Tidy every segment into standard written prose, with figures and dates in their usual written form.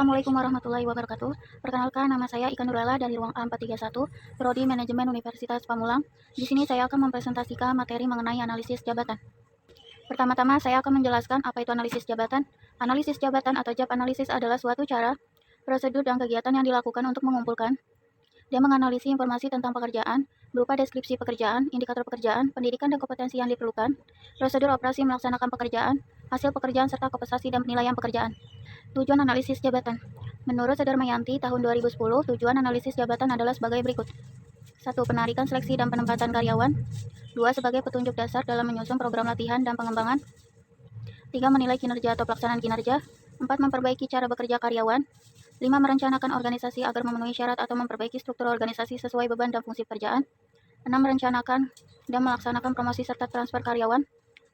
Assalamualaikum warahmatullahi wabarakatuh. Perkenalkan, nama saya Ika Nurlela dari ruang A431, Prodi Manajemen Universitas Pamulang. Di sini saya akan mempresentasikan materi mengenai analisis jabatan. Pertama-tama, saya akan menjelaskan apa itu analisis jabatan. Analisis jabatan atau job analysis adalah suatu cara, prosedur, dan kegiatan yang dilakukan untuk mengumpulkan dan menganalisis informasi tentang pekerjaan, berupa deskripsi pekerjaan, indikator pekerjaan, pendidikan dan kompetensi yang diperlukan, prosedur operasi melaksanakan pekerjaan, hasil pekerjaan, serta kompensasi dan penilaian pekerjaan. Tujuan analisis jabatan. Menurut Sudarmayanti tahun 2010, tujuan analisis jabatan adalah sebagai berikut. 1. Penarikan seleksi dan penempatan karyawan. 2. Sebagai petunjuk dasar dalam menyusun program latihan dan pengembangan. 3. Menilai kinerja atau pelaksanaan kinerja. 4. Memperbaiki cara bekerja karyawan. 5. Merencanakan organisasi agar memenuhi syarat atau memperbaiki struktur organisasi sesuai beban dan fungsi pekerjaan. 6. Merencanakan dan melaksanakan promosi serta transfer karyawan.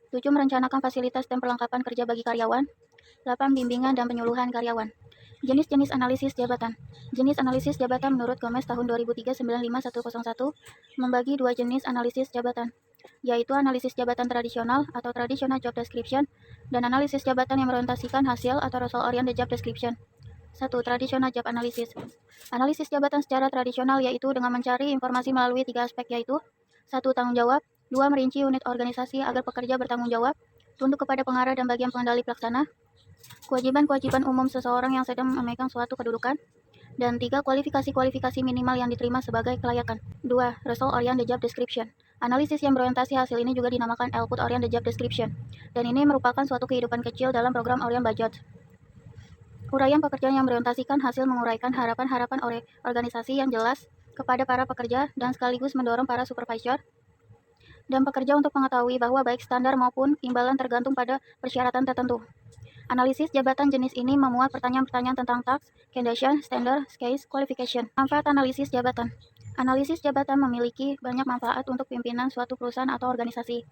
7. Merencanakan fasilitas dan perlengkapan kerja bagi karyawan. 8. Bimbingan dan penyuluhan karyawan. Jenis-jenis analisis jabatan. Jenis analisis jabatan menurut Gomez tahun 2003-95101 membagi dua jenis analisis jabatan, yaitu analisis jabatan tradisional atau traditional job description dan analisis jabatan yang merorientasikan hasil atau result oriented job description. 1. Traditional job analysis. Analisis jabatan secara tradisional yaitu dengan mencari informasi melalui tiga aspek, yaitu 1. Tanggung jawab. 2. Merinci unit organisasi agar pekerja bertanggung jawab, tunduk kepada pengarah dan bagian pengendali pelaksana, kewajiban-kewajiban umum seseorang yang sedang memegang suatu kedudukan, dan 3. Kualifikasi-kualifikasi minimal yang diterima sebagai kelayakan. 2. Result oriented job description. Analisis yang berorientasi hasil ini juga dinamakan output oriented job description, dan ini merupakan suatu kehidupan kecil dalam program Orion Budget. Uraian pekerjaan yang berorientasikan hasil menguraikan harapan-harapan organisasi yang jelas kepada para pekerja dan sekaligus mendorong para supervisor dan pekerja untuk mengetahui bahwa baik standar maupun imbalan tergantung pada persyaratan tertentu. Analisis jabatan jenis ini memuat pertanyaan-pertanyaan tentang task, condition, standard, case, qualification. Manfaat analisis jabatan. Analisis jabatan memiliki banyak manfaat untuk pimpinan suatu perusahaan atau organisasi.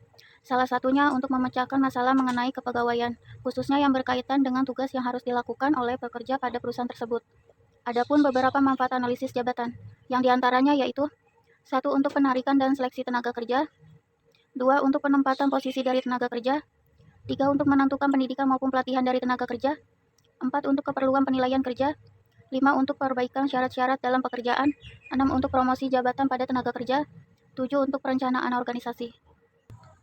Salah satunya untuk memecahkan masalah mengenai kepegawaian, khususnya yang berkaitan dengan tugas yang harus dilakukan oleh pekerja pada perusahaan tersebut. Adapun beberapa manfaat analisis jabatan, yang diantaranya yaitu 1. Untuk penarikan dan seleksi tenaga kerja. 2. Untuk penempatan posisi dari tenaga kerja. 3. Untuk menentukan pendidikan maupun pelatihan dari tenaga kerja. 4. Untuk keperluan penilaian kerja. 5. Untuk perbaikan syarat-syarat dalam pekerjaan. 6. Untuk promosi jabatan pada tenaga kerja. 7. Untuk perencanaan organisasi.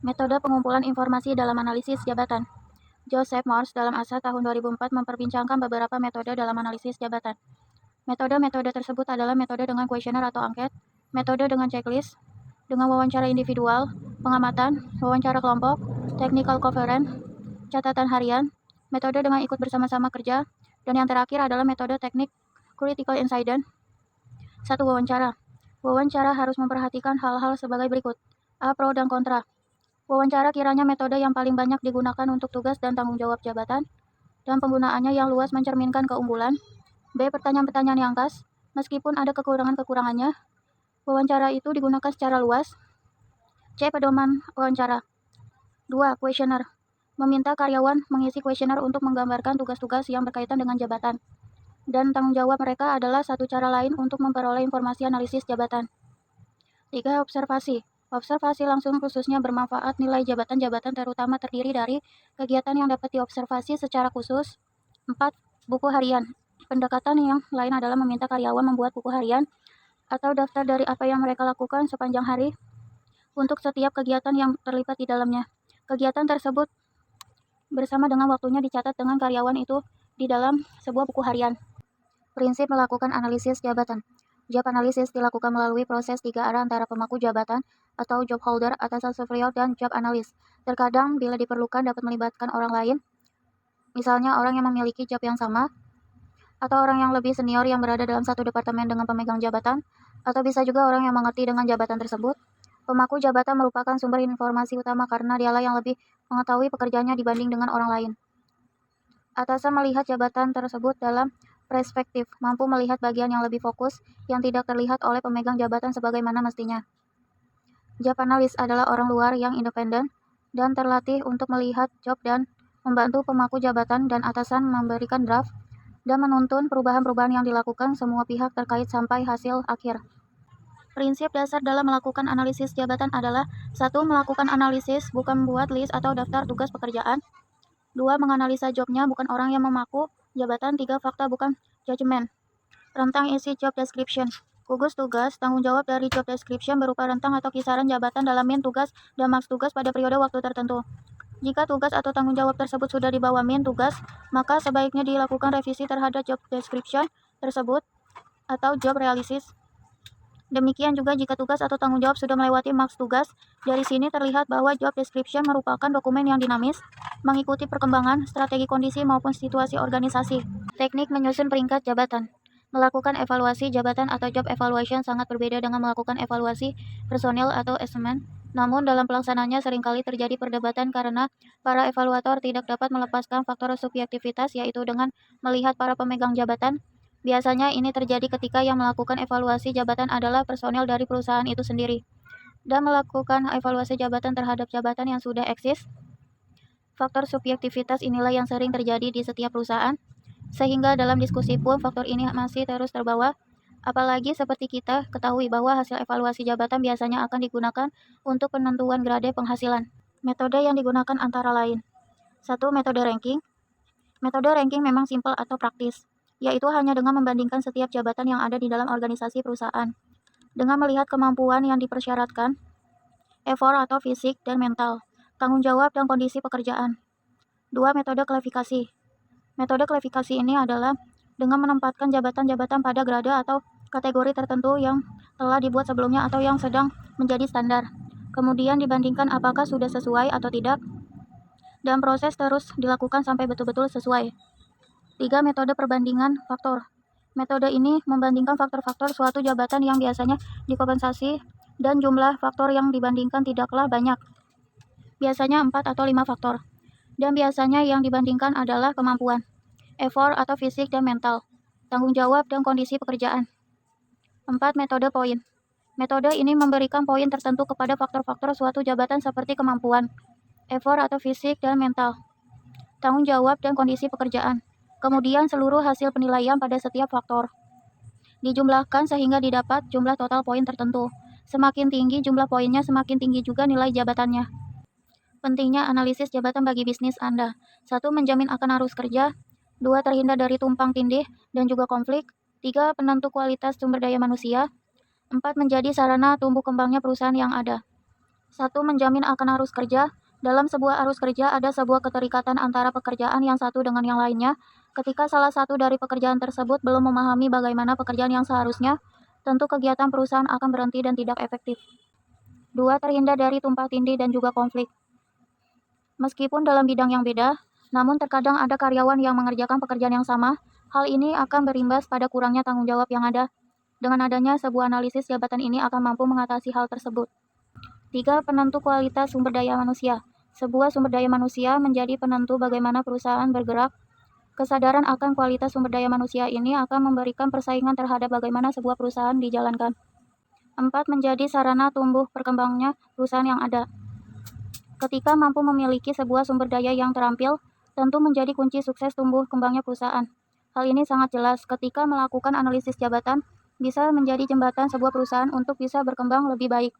Metode pengumpulan informasi dalam analisis jabatan. Joseph Morse dalam ASA tahun 2004 memperbincangkan beberapa metode dalam analisis jabatan. Metode-metode tersebut adalah metode dengan kuesioner atau angket, metode dengan checklist, dengan wawancara individual, pengamatan, wawancara kelompok, technical conference, catatan harian, metode dengan ikut bersama-sama kerja, dan yang terakhir adalah metode teknik critical incident. 1. Wawancara. Wawancara harus memperhatikan hal-hal sebagai berikut. A. Pro dan kontra. Wawancara kiranya metode yang paling banyak digunakan untuk tugas dan tanggung jawab jabatan, dan penggunaannya yang luas mencerminkan keunggulan. B. Pertanyaan-pertanyaan yang khas, meskipun ada kekurangan-kekurangannya. Wawancara itu digunakan secara luas. C. Pedoman wawancara. 2. Kuesioner. Meminta karyawan mengisi kuesioner untuk menggambarkan tugas-tugas yang berkaitan dengan jabatan, dan tanggung jawab mereka adalah satu cara lain untuk memperoleh informasi analisis jabatan. 3. Observasi. Observasi langsung khususnya bermanfaat. Nilai jabatan-jabatan terutama terdiri dari kegiatan yang dapat diobservasi secara khusus. 4. Buku harian. Pendekatan yang lain adalah meminta karyawan membuat buku harian atau daftar dari apa yang mereka lakukan sepanjang hari untuk setiap kegiatan yang terlibat di dalamnya. Kegiatan tersebut bersama dengan waktunya dicatat dengan karyawan itu di dalam sebuah buku harian. Prinsip melakukan analisis jabatan. Job analysis dilakukan melalui proses tiga arah antara pemangku jabatan atau job holder, atasan superior, dan job analyst. Terkadang bila diperlukan dapat melibatkan orang lain, misalnya orang yang memiliki job yang sama, atau orang yang lebih senior yang berada dalam satu departemen dengan pemegang jabatan, atau bisa juga orang yang mengerti dengan jabatan tersebut. Pemangku jabatan merupakan sumber informasi utama karena dialah yang lebih mengetahui pekerjaannya dibanding dengan orang lain. Atasan melihat jabatan tersebut dalam perspektif, mampu melihat bagian yang lebih fokus yang tidak terlihat oleh pemegang jabatan sebagaimana mestinya. Job analyst adalah orang luar yang independen dan terlatih untuk melihat job dan membantu pemangku jabatan dan atasan memberikan draft dan menuntun perubahan-perubahan yang dilakukan semua pihak terkait sampai hasil akhir. Prinsip dasar dalam melakukan analisis jabatan adalah 1. Melakukan analisis, bukan membuat list atau daftar tugas pekerjaan. 2. Menganalisa jobnya, bukan orang yang memaku jabatan. 3. Fakta bukan judgement. Rentang isi job description. Gugus tugas, tanggung jawab dari job description berupa rentang atau kisaran jabatan dalam min tugas dan maks tugas pada periode waktu tertentu. Jika tugas atau tanggung jawab tersebut sudah di bawah min tugas, maka sebaiknya dilakukan revisi terhadap job description tersebut atau job realisis. Demikian juga jika tugas atau tanggung jawab sudah melewati maks tugas. Dari sini terlihat bahwa job description merupakan dokumen yang dinamis, mengikuti perkembangan, strategi kondisi maupun situasi organisasi. Teknik menyusun peringkat jabatan. Melakukan evaluasi jabatan atau job evaluation sangat berbeda dengan melakukan evaluasi personil atau assessment. Namun dalam pelaksanaannya seringkali terjadi perdebatan karena para evaluator tidak dapat melepaskan faktor subjektivitas, yaitu dengan melihat para pemegang jabatan. Biasanya ini terjadi ketika yang melakukan evaluasi jabatan adalah personil dari perusahaan itu sendiri, dan melakukan evaluasi jabatan terhadap jabatan yang sudah eksis. Faktor subjektivitas inilah yang sering terjadi di setiap perusahaan, sehingga dalam diskusi pun faktor ini masih terus terbawa. Apalagi seperti kita ketahui bahwa hasil evaluasi jabatan biasanya akan digunakan untuk penentuan grade penghasilan. Metode yang digunakan antara lain. 1. Metode ranking. Metode ranking memang simpel atau praktis, yaitu hanya dengan membandingkan setiap jabatan yang ada di dalam organisasi perusahaan, dengan melihat kemampuan yang dipersyaratkan, effort atau fisik dan mental, tanggung jawab dan kondisi pekerjaan. 2. Metode klasifikasi. Metode klasifikasi ini adalah dengan menempatkan jabatan-jabatan pada grade atau kategori tertentu yang telah dibuat sebelumnya atau yang sedang menjadi standar. Kemudian dibandingkan apakah sudah sesuai atau tidak, dan proses terus dilakukan sampai betul-betul sesuai. 3. Metode perbandingan faktor. Metode ini membandingkan faktor-faktor suatu jabatan yang biasanya dikompensasi dan jumlah faktor yang dibandingkan tidaklah banyak. Biasanya 4 atau 5 faktor. Dan biasanya yang dibandingkan adalah kemampuan, effort atau fisik dan mental, tanggung jawab dan kondisi pekerjaan. 4. Metode poin. Metode ini memberikan poin tertentu kepada faktor-faktor suatu jabatan seperti kemampuan, effort atau fisik dan mental, tanggung jawab dan kondisi pekerjaan. Kemudian seluruh hasil penilaian pada setiap faktor dijumlahkan sehingga didapat jumlah total poin tertentu. Semakin tinggi jumlah poinnya, semakin tinggi juga nilai jabatannya. Pentingnya analisis jabatan bagi bisnis Anda. 1. Menjamin akan arus kerja. 2. Terhindar dari tumpang tindih dan juga konflik. 3. Penentu kualitas sumber daya manusia. 4. Menjadi sarana tumbuh kembangnya perusahaan yang ada. 1. Menjamin akan arus kerja. Dalam sebuah arus kerja ada sebuah keterikatan antara pekerjaan yang satu dengan yang lainnya. Ketika salah satu dari pekerjaan tersebut belum memahami bagaimana pekerjaan yang seharusnya, tentu kegiatan perusahaan akan berhenti dan tidak efektif. 2. Terhindar dari tumpang tindih dan juga konflik. Meskipun dalam bidang yang beda, namun terkadang ada karyawan yang mengerjakan pekerjaan yang sama. Hal ini akan berimbas pada kurangnya tanggung jawab yang ada. Dengan adanya sebuah analisis jabatan ini akan mampu mengatasi hal tersebut. 3. Penentu kualitas sumber daya manusia. Sebuah sumber daya manusia menjadi penentu bagaimana perusahaan bergerak. Kesadaran akan kualitas sumber daya manusia ini akan memberikan persaingan terhadap bagaimana sebuah perusahaan dijalankan. 4. Menjadi sarana tumbuh perkembangnya perusahaan yang ada. Ketika mampu memiliki sebuah sumber daya yang terampil, tentu menjadi kunci sukses tumbuh kembangnya perusahaan. Hal ini sangat jelas ketika melakukan analisis jabatan, bisa menjadi jembatan sebuah perusahaan untuk bisa berkembang lebih baik.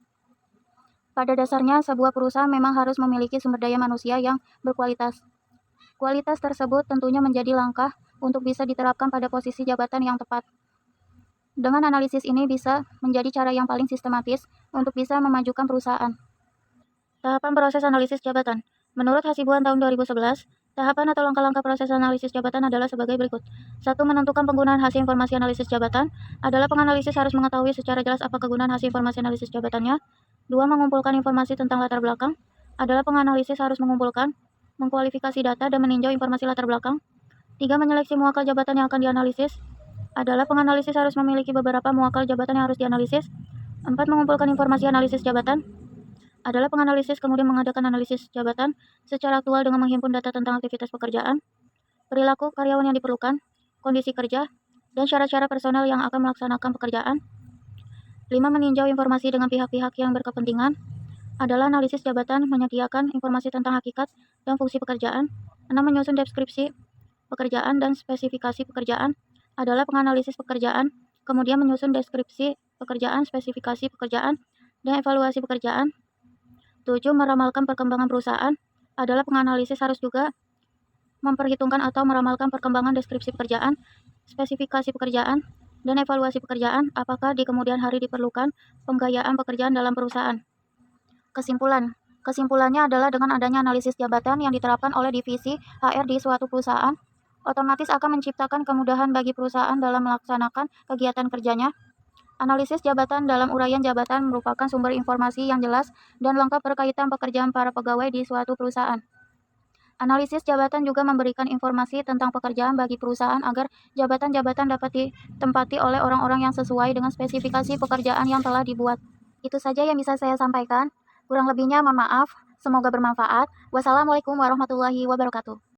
Pada dasarnya, sebuah perusahaan memang harus memiliki sumber daya manusia yang berkualitas. Kualitas tersebut tentunya menjadi langkah untuk bisa diterapkan pada posisi jabatan yang tepat. Dengan analisis ini bisa menjadi cara yang paling sistematis untuk bisa memajukan perusahaan. Tahapan proses analisis jabatan. Menurut Hasibuan tahun 2011, tahapan atau langkah-langkah proses analisis jabatan adalah sebagai berikut. 1. Menentukan penggunaan hasil informasi analisis jabatan adalah penganalisis harus mengetahui secara jelas apa kegunaan hasil informasi analisis jabatannya. 2. Mengumpulkan informasi tentang latar belakang adalah penganalisis harus mengumpulkan, mengkualifikasi data dan meninjau informasi latar belakang. 3. Menyeleksi muakal jabatan yang akan dianalisis adalah penganalisis harus memiliki beberapa muakal jabatan yang harus dianalisis. 4. Mengumpulkan informasi analisis jabatan adalah penganalisis kemudian mengadakan analisis jabatan secara aktual dengan menghimpun data tentang aktivitas pekerjaan, perilaku karyawan yang diperlukan, kondisi kerja, dan syarat-syarat personel yang akan melaksanakan pekerjaan. 5. Meninjau informasi dengan pihak-pihak yang berkepentingan adalah analisis jabatan menyediakan informasi tentang hakikat dan fungsi pekerjaan. 6. Menyusun deskripsi pekerjaan dan spesifikasi pekerjaan adalah penganalisis pekerjaan, kemudian menyusun deskripsi pekerjaan, spesifikasi pekerjaan, dan evaluasi pekerjaan. 7. Meramalkan perkembangan perusahaan adalah penganalisis harus juga memperhitungkan atau meramalkan perkembangan deskripsi pekerjaan, spesifikasi pekerjaan, dan evaluasi pekerjaan, apakah di kemudian hari diperlukan penggayaan pekerjaan dalam perusahaan. Kesimpulan. Kesimpulannya adalah dengan adanya analisis jabatan yang diterapkan oleh divisi HR di suatu perusahaan, otomatis akan menciptakan kemudahan bagi perusahaan dalam melaksanakan kegiatan kerjanya. Analisis jabatan dalam uraian jabatan merupakan sumber informasi yang jelas dan lengkap berkaitan pekerjaan para pegawai di suatu perusahaan. Analisis jabatan juga memberikan informasi tentang pekerjaan bagi perusahaan agar jabatan-jabatan dapat ditempati oleh orang-orang yang sesuai dengan spesifikasi pekerjaan yang telah dibuat. Itu saja yang bisa saya sampaikan. Kurang lebihnya mohon maaf. Semoga bermanfaat. Wassalamualaikum warahmatullahi wabarakatuh.